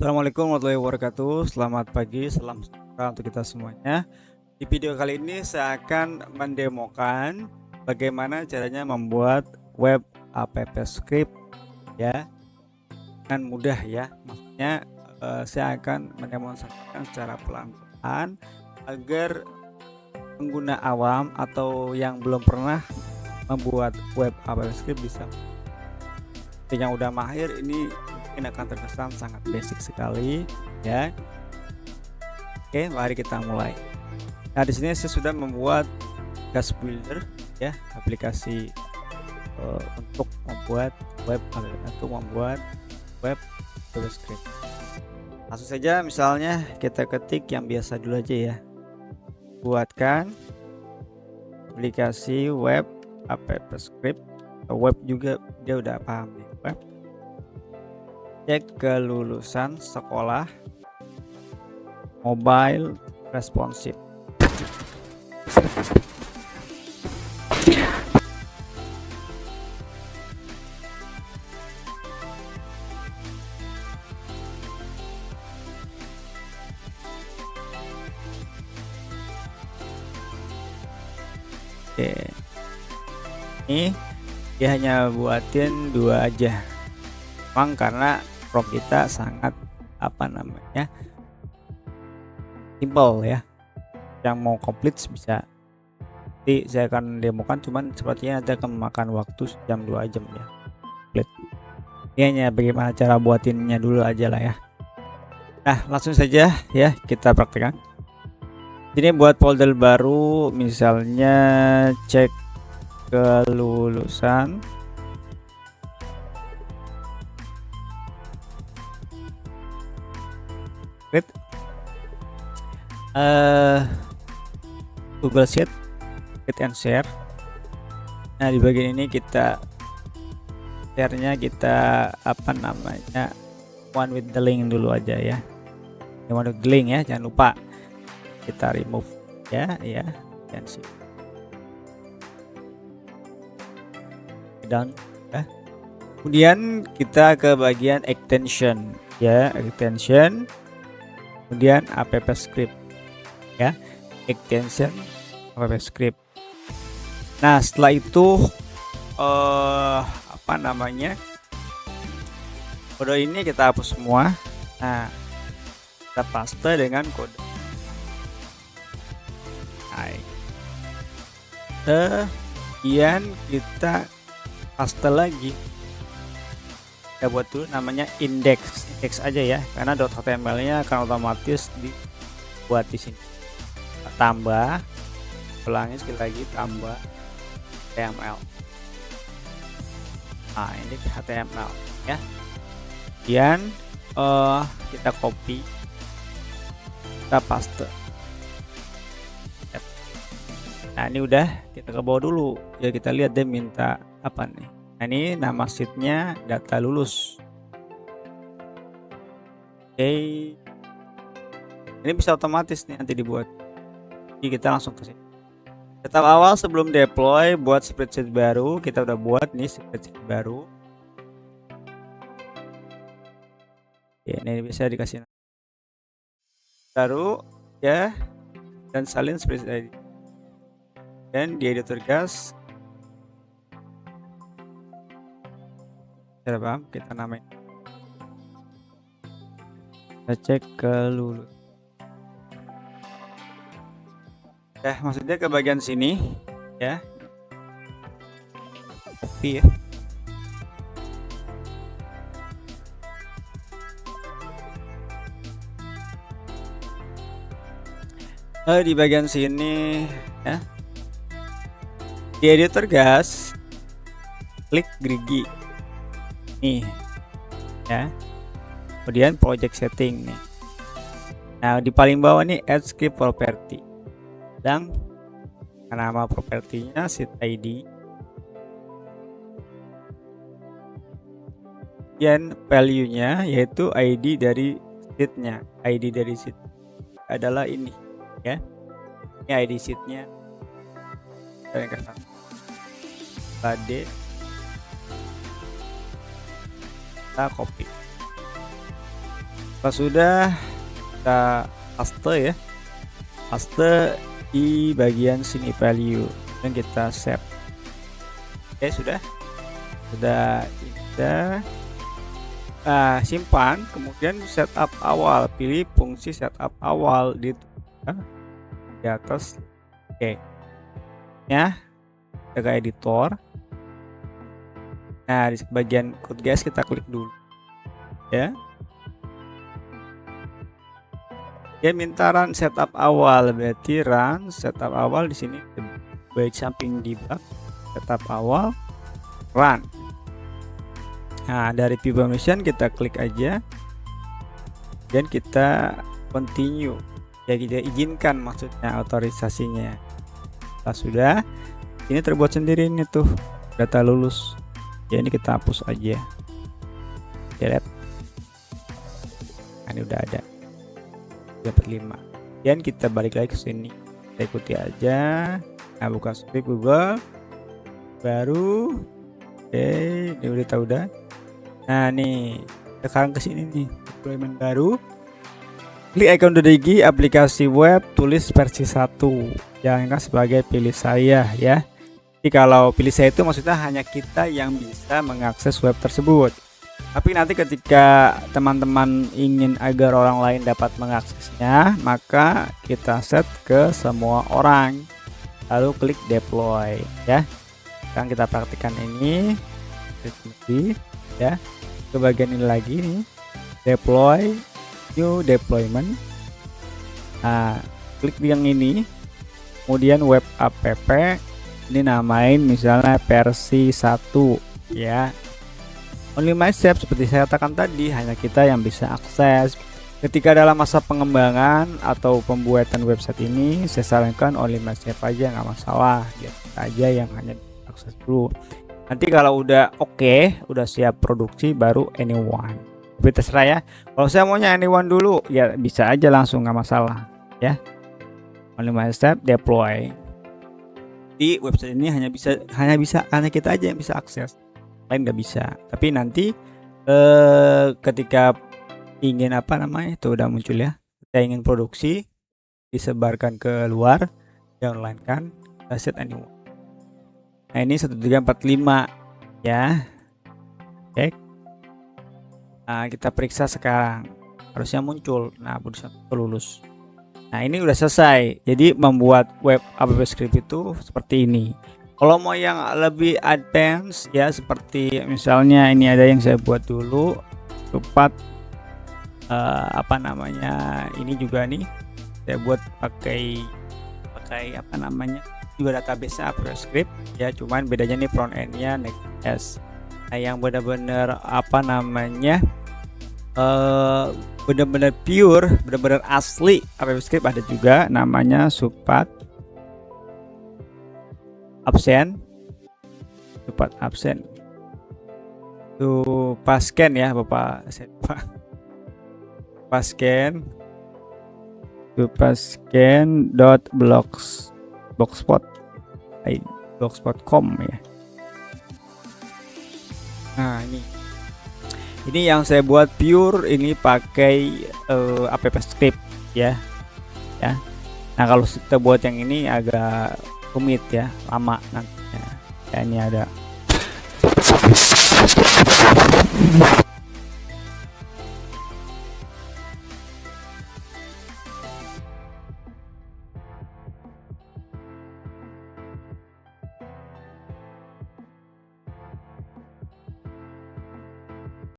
Assalamualaikum warahmatullahi wabarakatuh. Selamat pagi, salam sejahtera untuk kita semuanya. Di video kali ini saya akan mendemokan bagaimana caranya membuat web app script ya dengan mudah ya. Maksudnya saya akan mendemonstrasikan secara pelan-pelan agar pengguna awam atau yang belum pernah membuat web app script bisa. Yang udah mahir ini mungkin akan terkesan sangat basic sekali ya. Oke, mari kita mulai. Nah, di sini saya sudah membuat gas builder ya, aplikasi untuk membuat web JavaScript. Langsung saja, misalnya kita ketik yang biasa dulu aja ya. Buatkan aplikasi web app script. Web juga dia udah paham nih, web. Cek kelulusan sekolah mobile responsive. Oke, ini dia hanya buatin 2 aja, memang karena prompt kita sangat simple ya. Yang mau komplit bisa, nanti saya akan demokan, cuman sepertinya nanti akan memakan waktu sejam 2 jam ya komplit. Ini hanya bagaimana cara buatinnya dulu aja lah ya. Nah, langsung saja ya kita praktekkan. Ini buat folder baru, misalnya cek kelulusan Google Sheet, create and share. Nah, di bagian ini kita share-nya kita one with the link dulu aja ya. One with the link ya, jangan lupa kita remove ya dan sih down ya. Kemudian kita ke bagian extension ya, kemudian app script ya, extension app script. Nah, setelah itu kode ini kita hapus semua. Nah, kita paste dengan kode. Kemudian kita paste lagi. Kita buat dulu namanya index aja ya, karena .html-nya akan otomatis dibuat di sini. Tambah, ulangi sekali lagi, tambah HTML. Nah, ini HTML ya. Kemudian kita copy, kita paste. Nah, ini udah, kita ke bawah dulu ya, kita lihat dia minta apa nih. Nah, ini nama sheetnya data lulus. Oke, ini bisa otomatis nih nanti dibuat. Jadi kita langsung ke sini. Tetap awal sebelum deploy, buat spreadsheet baru. Kita udah buat nih spreadsheet baru. Oke, ini bisa dikasih baru ya, dan salin spreadsheet ID. Dan di editor gas paham, kita namain, kita cek ke lulus ya, maksudnya ke bagian sini ya, copy ya. Di bagian sini ya, di editor gas klik gerigi nih ya, kemudian project setting nih. Nah, di paling bawah nih add script property, dan nama propertinya sheet ID, dan value nya yaitu ID dari sheetnya. ID dari sheet adalah ini ya, ini ID sheetnya. Bade kita copy. Pas sudah, kita paste ya, paste di bagian sini value dan kita save. Oke, sudah kita simpan, kemudian setup awal, pilih fungsi setup awal di atas. Oke ya, kita ke editor. Nah, di bagian code guys kita klik dulu ya. Dia minta run setup awal, berarti run setup awal di sini baik samping debug setup awal run. Nah, dari view permission kita klik aja dan kita continue ya, kita izinkan maksudnya otorisasinya. Setelah sudah, ini terbuat sendiri ini tuh data lulus ya, ini kita hapus aja. Delete. Nah, ini udah ada, dapat 5. Dan kita balik lagi ke sini, kita ikuti aja. Nah, buka script Google baru. Oke, ini udah. Nah, nih sekarang ke sini nih, deployment baru. Klik icon DDG aplikasi web, tulis versi 1. Jangan sebagai pilih saya ya. Jadi kalau pilih saya itu maksudnya hanya kita yang bisa mengakses web tersebut. Tapi nanti ketika teman-teman ingin agar orang lain dapat mengaksesnya, maka kita set ke semua orang. Lalu klik deploy ya. Sekarang kita praktikkan ini. Ya. Ke bagian ini lagi nih. Deploy, new deployment. Nah, klik yang ini. Kemudian web app, ini namain misalnya versi 1 ya. Only myself, seperti saya katakan tadi, hanya kita yang bisa akses. Ketika dalam masa pengembangan atau pembuatan website ini, saya sarankan only myself aja, nggak masalah, biar kita aja yang hanya akses dulu. Nanti kalau udah oke, udah siap produksi, baru anyone. Tapi terserah ya. Kalau saya maunya anyone dulu, ya bisa aja langsung, nggak masalah ya. Only myself deploy. Di website ini hanya kita aja yang bisa akses, lain nggak bisa. Tapi nanti ketika ingin itu udah muncul ya, kita ingin produksi disebarkan ke luar, online kan, kita set anyone. Nah, ini 1345 ya. Oke. Nah, kita periksa sekarang, harusnya muncul. Nah, lulus. Nah, ini udah selesai. Jadi membuat web app script itu seperti ini. Kalau mau yang lebih advance ya, seperti misalnya ini ada yang saya buat dulu, cepat ini juga nih saya buat pakai juga database script ya, cuman bedanya nih front endnya Next.js. Nah, yang benar-benar benar-benar pure, benar-benar asli script ada juga, namanya Supat absen tuh pasken ya Bapak, pasken blogspot.com ya. Nah, ini yang saya buat pure, ini pakai app script ya. Nah, kalau kita buat yang ini agak rumit ya, lama nantinya. Ya, ini ada